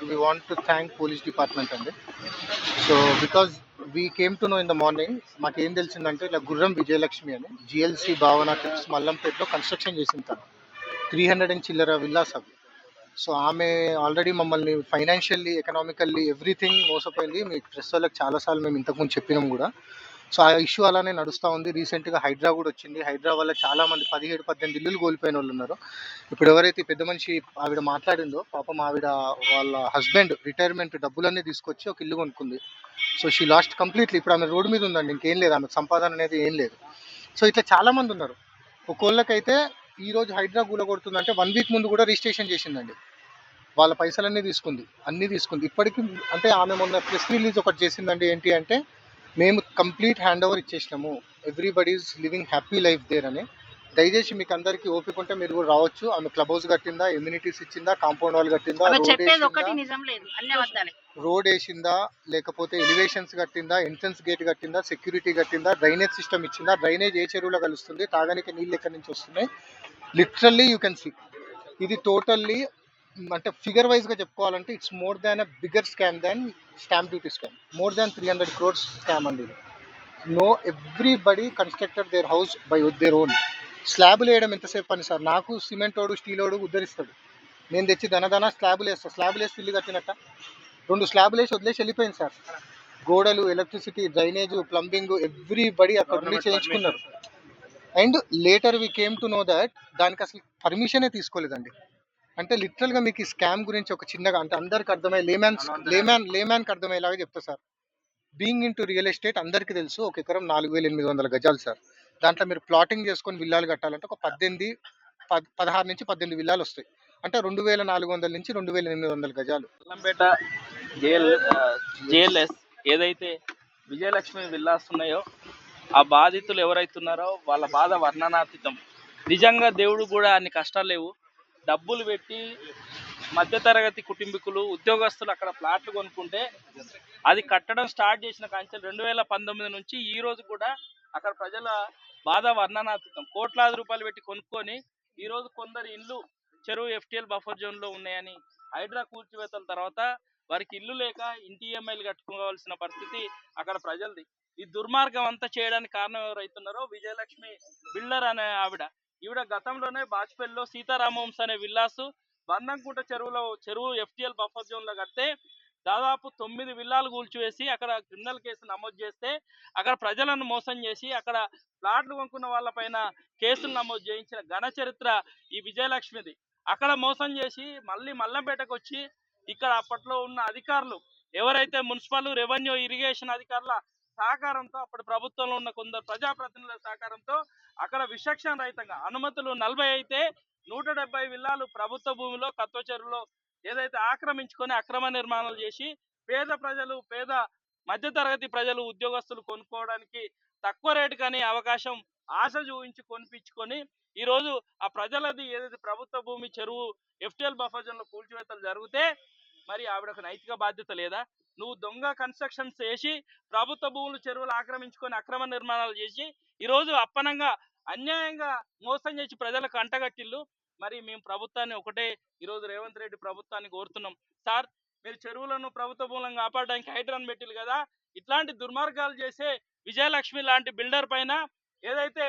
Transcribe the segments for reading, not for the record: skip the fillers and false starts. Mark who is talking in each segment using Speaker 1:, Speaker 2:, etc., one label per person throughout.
Speaker 1: we want to thank police department అండి. So because we came to no in the morning మాకు ఏం తెలిసిందంటే ఇలా గుర్రం విజయలక్ష్మి అని జిఎల్సి భావన టిప్స్ మల్లంపేటలో కన్స్ట్రక్షన్ చేసింది తను 300 అండ్ చిల్లర విల్లాస్ అవి. సో ఆమె ఆల్రెడీ మమ్మల్ని ఫైనాన్షియల్లీ ఎకనామికల్లీ ఎవ్రీథింగ్ మోసపోయింది. మీ ప్రెస్ వాళ్ళకి చాలాసార్లు మేము ఇంతకుముందు చెప్పినాం కూడా. సో ఆ ఇష్యూ అలానే నడుస్తూ ఉంది. రీసెంట్గా హైడ్రా కూడా వచ్చింది. హైడ్రా వల్ల చాలామంది 17-18 ఇల్లులు కోల్పోయిన వాళ్ళు ఉన్నారు. ఇప్పుడు ఎవరైతే పెద్ద మనిషి ఆవిడ మాట్లాడిందో పాపం ఆవిడ వాళ్ళ హస్బెండ్ రిటైర్మెంట్ డబ్బులన్నీ తీసుకొచ్చి ఒక ఇల్లు కొనుక్కుంది. So she lost completely. ఇప్పుడు ఆమె రోడ్డు మీద ఉందండి, ఇంకేం లేదు, ఆమె సంపాదన అనేది ఏం లేదు. సో ఇట్లా చాలామంది ఉన్నారు. ఒక్కోళ్ళకైతే ఈరోజు హైడ్రా కూలగొడుతుందంటే 1 వీక్ ముందు కూడా రిజిస్ట్రేషన్ చేసిందండి. వాళ్ళ పైసలన్నీ తీసుకుంది, అన్నీ తీసుకుంది. ఇప్పటికీ అంటే ఆమె మొన్న ప్రెస్ రిలీజ్ ఒకటి చేసిందండి. ఏంటి అంటే మేము కంప్లీట్ హ్యాండ్ ఓవర్ ఇచ్చేసినాము, everybody is living happy life there అని. దయచేసి మీకు అందరికీ ఓపిక ఉంటే మీరు కూడా రావచ్చు. ఆమె క్లబ్ హౌస్ కట్టిందా, ఎమ్యూనిటీస్ ఇచ్చిందా, కాంపౌండ్ వాల్ కట్టిందా, రోడ్ వేసిందా, లేకపోతే ఎలివేషన్స్ కట్టిందా, ఎంట్రన్స్ గేట్ కట్టిందా, సెక్యూరిటీ కట్టిందా, డ్రైనేజ్ సిస్టమ్ ఇచ్చిందా, డ్రైనేజ్ ఏ చెరువులో కలుస్తుంది, తాగడానికి నీళ్ళు ఎక్కడి నుంచి వస్తున్నాయి, లిటరల్లీ యూ కెన్ సీ. ఇది టోటల్లీ అంటే ఫిగర్ వైజ్గా చెప్పుకోవాలంటే it's more than a bigger scam than stamp duty scam. More than 300 crores scam అండి ఇది. No, everybody constructed their house by their own. స్లాబులు వేయడం ఎంతసేపు పని సార్? నాకు సిమెంట్ ఓడు స్టీల్ ఓడు ఉద్ధరిస్తాడు, నేను తెచ్చి దనదన స్లాబులు వేస్తాను. స్లాబులు వేసి ఇల్లు కట్టినట్ట 2 స్లాబులు వేసి వదిలేసి వెళ్ళిపోయింది సార్. గోడలు, ఎలక్ట్రిసిటీ, డ్రైనేజ్, ప్లంబింగ్ ఎవ్రీబడి అక్కడ నుండి చేయించుకున్నారు. And later we came to know that దానికి అసలు పర్మిషనే తీసుకోలేదండి. అంటే లిటరల్గా మీకు ఈ స్కామ్ గురించి ఒక చిన్నగా అంటే అందరికి అర్థమయ్యే లేమ్యాన్కి అర్థమయ్యేలాగా చెప్తా sir. Being in to real estate అందరికీ తెలుసు, ఒక ఎకరం 4,800 గజాలు సార్. దాంట్లో మీరు ప్లాటింగ్ చేసుకొని విల్లాలు కట్టాలంటే ఒక 16 నుంచి 18 విల్లాలు వస్తాయి. అంటే 2,400 నుంచి 2,800 గజాలు.
Speaker 2: మల్లంపేట జేఎల్ఎస్ ఏదైతే విజయలక్ష్మి విల్లాస్ ఉన్నాయో ఆ బాధితులు ఎవరైతున్నారో వాళ్ళ బాధ వర్ణనాతీతం. నిజంగా దేవుడు కూడా అన్ని కష్టాలు లేవు. డబ్బులు పెట్టి మధ్యతరగతి కుటుంబీకులు, ఉద్యోగస్తులు అక్కడ ప్లాట్లు కొనుక్కుంటే అది కట్టడం స్టార్ట్ చేసిన కాంచెలు 2019 నుంచి ఈ రోజు కూడా అక్కడ ప్రజల బాధ వర్ణనాతీతం. కోట్లాది రూపాయలు పెట్టి కొనుక్కొని ఈరోజు కొందరు ఇల్లు చెరువు ఎఫ్టీఎల్ బఫర్ జోన్లో ఉన్నాయని హైడ్రా కూల్చివేతల తర్వాత వారికి ఇల్లు లేక ఇంటి ఈఎంఐలు కట్టుకోవాల్సిన పరిస్థితి అక్కడ ప్రజలది. ఈ దుర్మార్గం అంతా చేయడానికి కారణం ఎవరైతున్నారో విజయలక్ష్మి బిల్డర్ అనే ఈవిడ గతంలోనే బాజ్పేయిలో సీతారామవంశ అనే విల్లాసు బంధంకుంట చెరువు ఎఫ్టీఎల్ బఫర్ జోన్లో కడితే దాదాపు 9 విల్లాలు కూల్చివేసి అక్కడ క్రిమినల్ కేసు నమోదు చేస్తే అక్కడ ప్రజలను మోసం చేసి అక్కడ ప్లాట్లు కొనుక్కున్న వాళ్ళపైన కేసులు నమోదు చేయించిన ఘన చరిత్ర ఈ విజయలక్ష్మిది. అక్కడ మోసం చేసి మళ్ళీ మల్లంపేటకు వచ్చి ఇక్కడ అప్పట్లో ఉన్న అధికారులు ఎవరైతే మున్సిపల్, రెవెన్యూ, ఇరిగేషన్ అధికారుల సహకారంతో అప్పటి ప్రభుత్వంలో ఉన్న కొందరు ప్రజాప్రతినిధుల సహకారంతో అక్కడ విచక్షణ రహితంగా అనుమతులు 40 అయితే 170 విల్లాలు ప్రభుత్వ భూమిలో కత్వ చెరువులో ఏదైతే ఆక్రమించుకొని అక్రమ నిర్మాణాలు చేసి పేద మధ్యతరగతి ప్రజలు, ఉద్యోగస్తులు కొనుక్కోవడానికి తక్కువ రేటు కానీ అవకాశం ఆశ చూపించి కొనిపించుకొని ఈరోజు ఆ ప్రజలది ఏదైతే ప్రభుత్వ భూమి చెరువు ఎఫ్టీఎల్ బఫర్ జోన్లో కూల్చివేతలు జరిగితే మరి ఆవిడకు నైతిక బాధ్యత లేదా? నువ్వు దొంగ కన్స్ట్రక్షన్స్ చేసి ప్రభుత్వ భూములు, చెరువులు ఆక్రమించుకొని అక్రమ నిర్మాణాలు చేసి ఈరోజు అప్పనంగా అన్యాయంగా మోసం చేసి ప్రజలకు అంటగట్టిల్లు. మరి మేము ప్రభుత్వాన్ని ఒకటే ఈరోజు రేవంత్ రెడ్డి ప్రభుత్వాన్ని కోరుతున్నాం, సార్ మీరు చెరువులను ప్రభుత్వ భూములను కాపాడడానికి హైడ్రాన్ పెట్టిల్లు కదా, ఇట్లాంటి దుర్మార్గాలు చేసే విజయలక్ష్మి లాంటి బిల్డర్ పైన ఏదైతే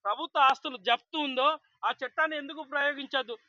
Speaker 2: ప్రభుత్వ ఆస్తులు జప్తు ఉందో ఆ చట్టాన్ని ఎందుకు ప్రయోగించద్దు?